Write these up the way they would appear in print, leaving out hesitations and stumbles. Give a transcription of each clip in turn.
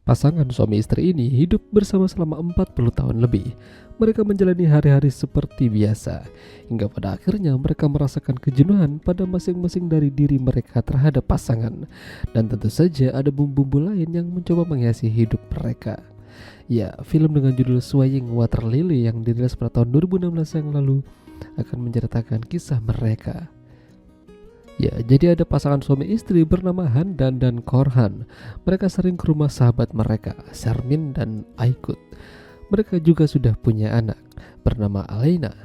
Pasangan suami istri ini hidup bersama selama 40 tahun lebih. Mereka menjalani hari-hari seperti biasa, hingga pada akhirnya mereka merasakan kejenuhan pada masing-masing dari diri mereka terhadap pasangan. Dan tentu saja ada bumbu-bumbu lain yang mencoba menghiasi hidup mereka. Ya, film dengan judul Swaying Water Lily yang dirilis pada tahun 2016 yang lalu akan menceritakan kisah mereka. Ya, jadi ada pasangan suami istri bernama Handan dan Korhan. Mereka sering ke rumah sahabat mereka, Shermin dan Aykut. Mereka juga sudah punya anak bernama Alena.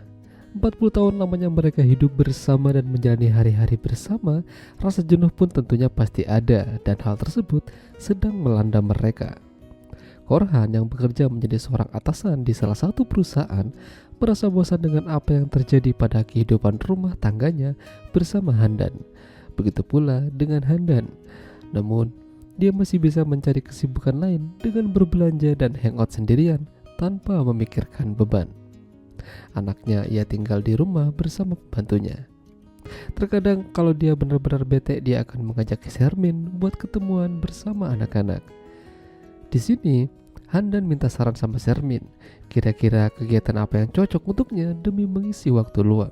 40 tahun lamanya mereka hidup bersama dan menjalani hari-hari bersama. Rasa jenuh pun tentunya pasti ada, dan hal tersebut sedang melanda mereka. Korhan yang bekerja menjadi seorang atasan di salah satu perusahaan merasa bosan dengan apa yang terjadi pada kehidupan rumah tangganya bersama Handan. Begitu pula dengan Handan. Namun, dia masih bisa mencari kesibukan lain dengan berbelanja dan hangout sendirian tanpa memikirkan beban. Anaknya ia tinggal di rumah bersama pembantunya. Terkadang kalau dia benar-benar bete, dia akan mengajak Shermin buat ketemuan bersama anak-anak. Di sini, Handan minta saran sama Shermin, kira-kira kegiatan apa yang cocok untuknya demi mengisi waktu luang.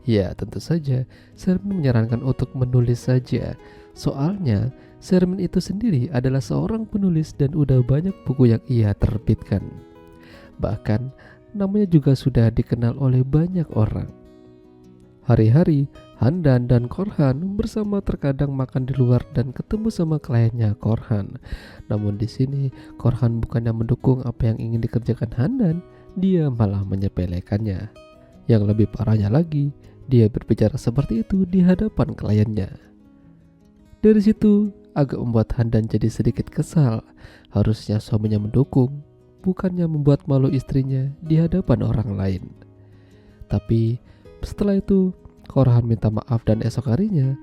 Ya, tentu saja Shermin menyarankan untuk menulis saja. Soalnya, Shermin itu sendiri adalah seorang penulis dan udah banyak buku yang ia terbitkan. Bahkan, namanya juga sudah dikenal oleh banyak orang. Hari-hari, Handan dan Korhan bersama terkadang makan di luar dan ketemu sama kliennya Korhan. Namun di sini Korhan bukannya mendukung apa yang ingin dikerjakan Handan, dia malah menyepelekannya. Yang lebih parahnya lagi, dia berbicara seperti itu di hadapan kliennya. Dari situ agak membuat Handan jadi sedikit kesal. Harusnya suaminya mendukung, bukannya membuat malu istrinya di hadapan orang lain. Tapi setelah itu Korhan minta maaf dan esok harinya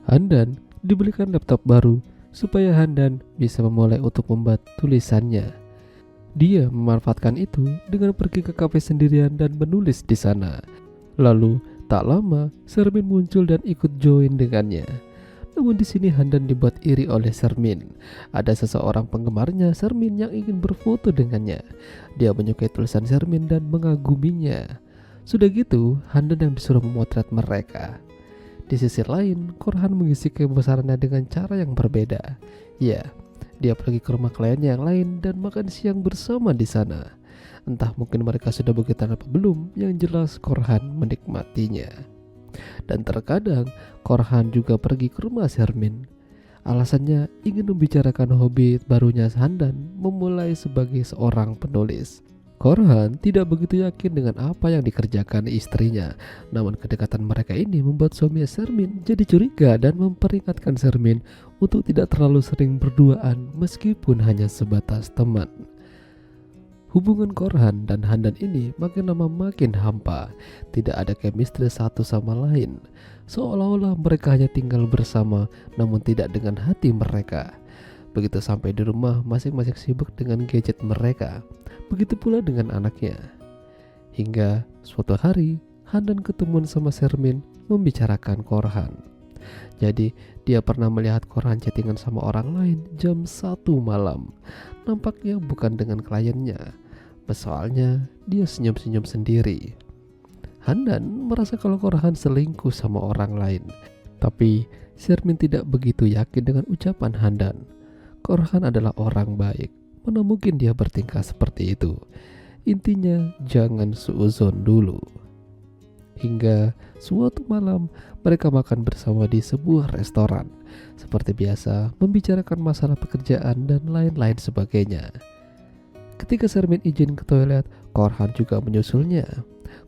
Handan dibelikan laptop baru supaya Handan bisa memulai untuk membuat tulisannya. Dia memanfaatkan itu dengan pergi ke kafe sendirian dan menulis di sana. Lalu tak lama Shermin muncul dan ikut join dengannya. Namun di sini Handan dibuat iri oleh Shermin. Ada seseorang penggemarnya Shermin yang ingin berfoto dengannya. Dia menyukai tulisan Shermin dan mengaguminya. Sudah gitu, Handan yang disuruh memotret mereka. Di sisi lain, Korhan mengisi kebesarannya dengan cara yang berbeda. Ya, dia pergi ke rumah kliennya yang lain dan makan siang bersama di sana. Entah mungkin mereka sudah begitu apa belum, yang jelas Korhan menikmatinya. Dan terkadang, Korhan juga pergi ke rumah Shermin. Alasannya ingin membicarakan hobi barunya Handan memulai sebagai seorang penulis. Korhan tidak begitu yakin dengan apa yang dikerjakan istrinya. Namun kedekatan mereka ini membuat suami Shermin jadi curiga dan memperingatkan Shermin untuk tidak terlalu sering berduaan meskipun hanya sebatas teman. Hubungan Korhan dan Handan ini makin lama makin hampa. Tidak ada chemistry satu sama lain. Seolah-olah mereka hanya tinggal bersama namun tidak dengan hati mereka. Begitu sampai di rumah, masing-masing sibuk dengan gadget mereka. Begitu pula dengan anaknya. Hingga suatu hari, Handan ketemuan sama Shermin membicarakan Korhan. Jadi, dia pernah melihat Korhan chattingan sama orang lain jam 1 malam. Nampaknya bukan dengan kliennya. Soalnya, dia senyum-senyum sendiri. Handan merasa kalau Korhan selingkuh sama orang lain. Tapi, Shermin tidak begitu yakin dengan ucapan Handan. Korhan adalah orang baik. Mana mungkin dia bertingkah seperti itu. Intinya jangan suuzon dulu. Hingga suatu malam mereka makan bersama di sebuah restoran. Seperti biasa membicarakan masalah pekerjaan dan lain-lain sebagainya. Ketika Shermin izin ke toilet, Korhan juga menyusulnya.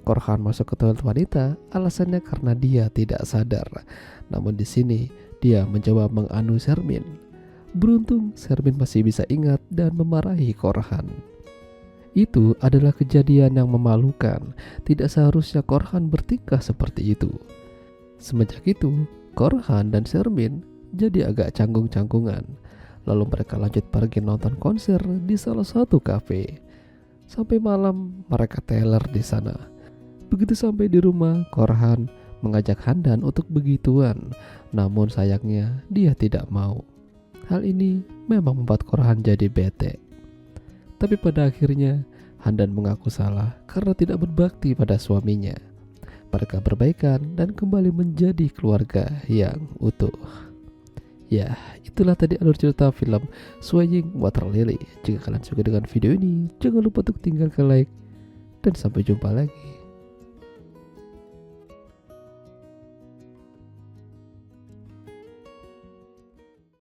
Korhan masuk ke toilet wanita, alasannya karena dia tidak sadar. Namun di sini dia mencoba menganu Shermin. Beruntung Shermin masih bisa ingat dan memarahi Korhan. Itu adalah kejadian yang memalukan. Tidak seharusnya Korhan bertingkah seperti itu. Semenjak itu, Korhan dan Shermin jadi agak canggung-canggungan. Lalu mereka lanjut pergi nonton konser di salah satu kafe. Sampai malam mereka teler di sana. Begitu sampai di rumah, Korhan mengajak Handan untuk begituan. Namun sayangnya dia tidak mau. Hal ini memang membuat Korhan jadi bete. Tapi pada akhirnya Handan mengaku salah karena tidak berbakti pada suaminya. Mereka berbaikan dan kembali menjadi keluarga yang utuh. Ya, itulah tadi alur cerita film Swaying Water Lily. Jika kalian suka dengan video ini, jangan lupa untuk tinggalkan like dan sampai jumpa lagi.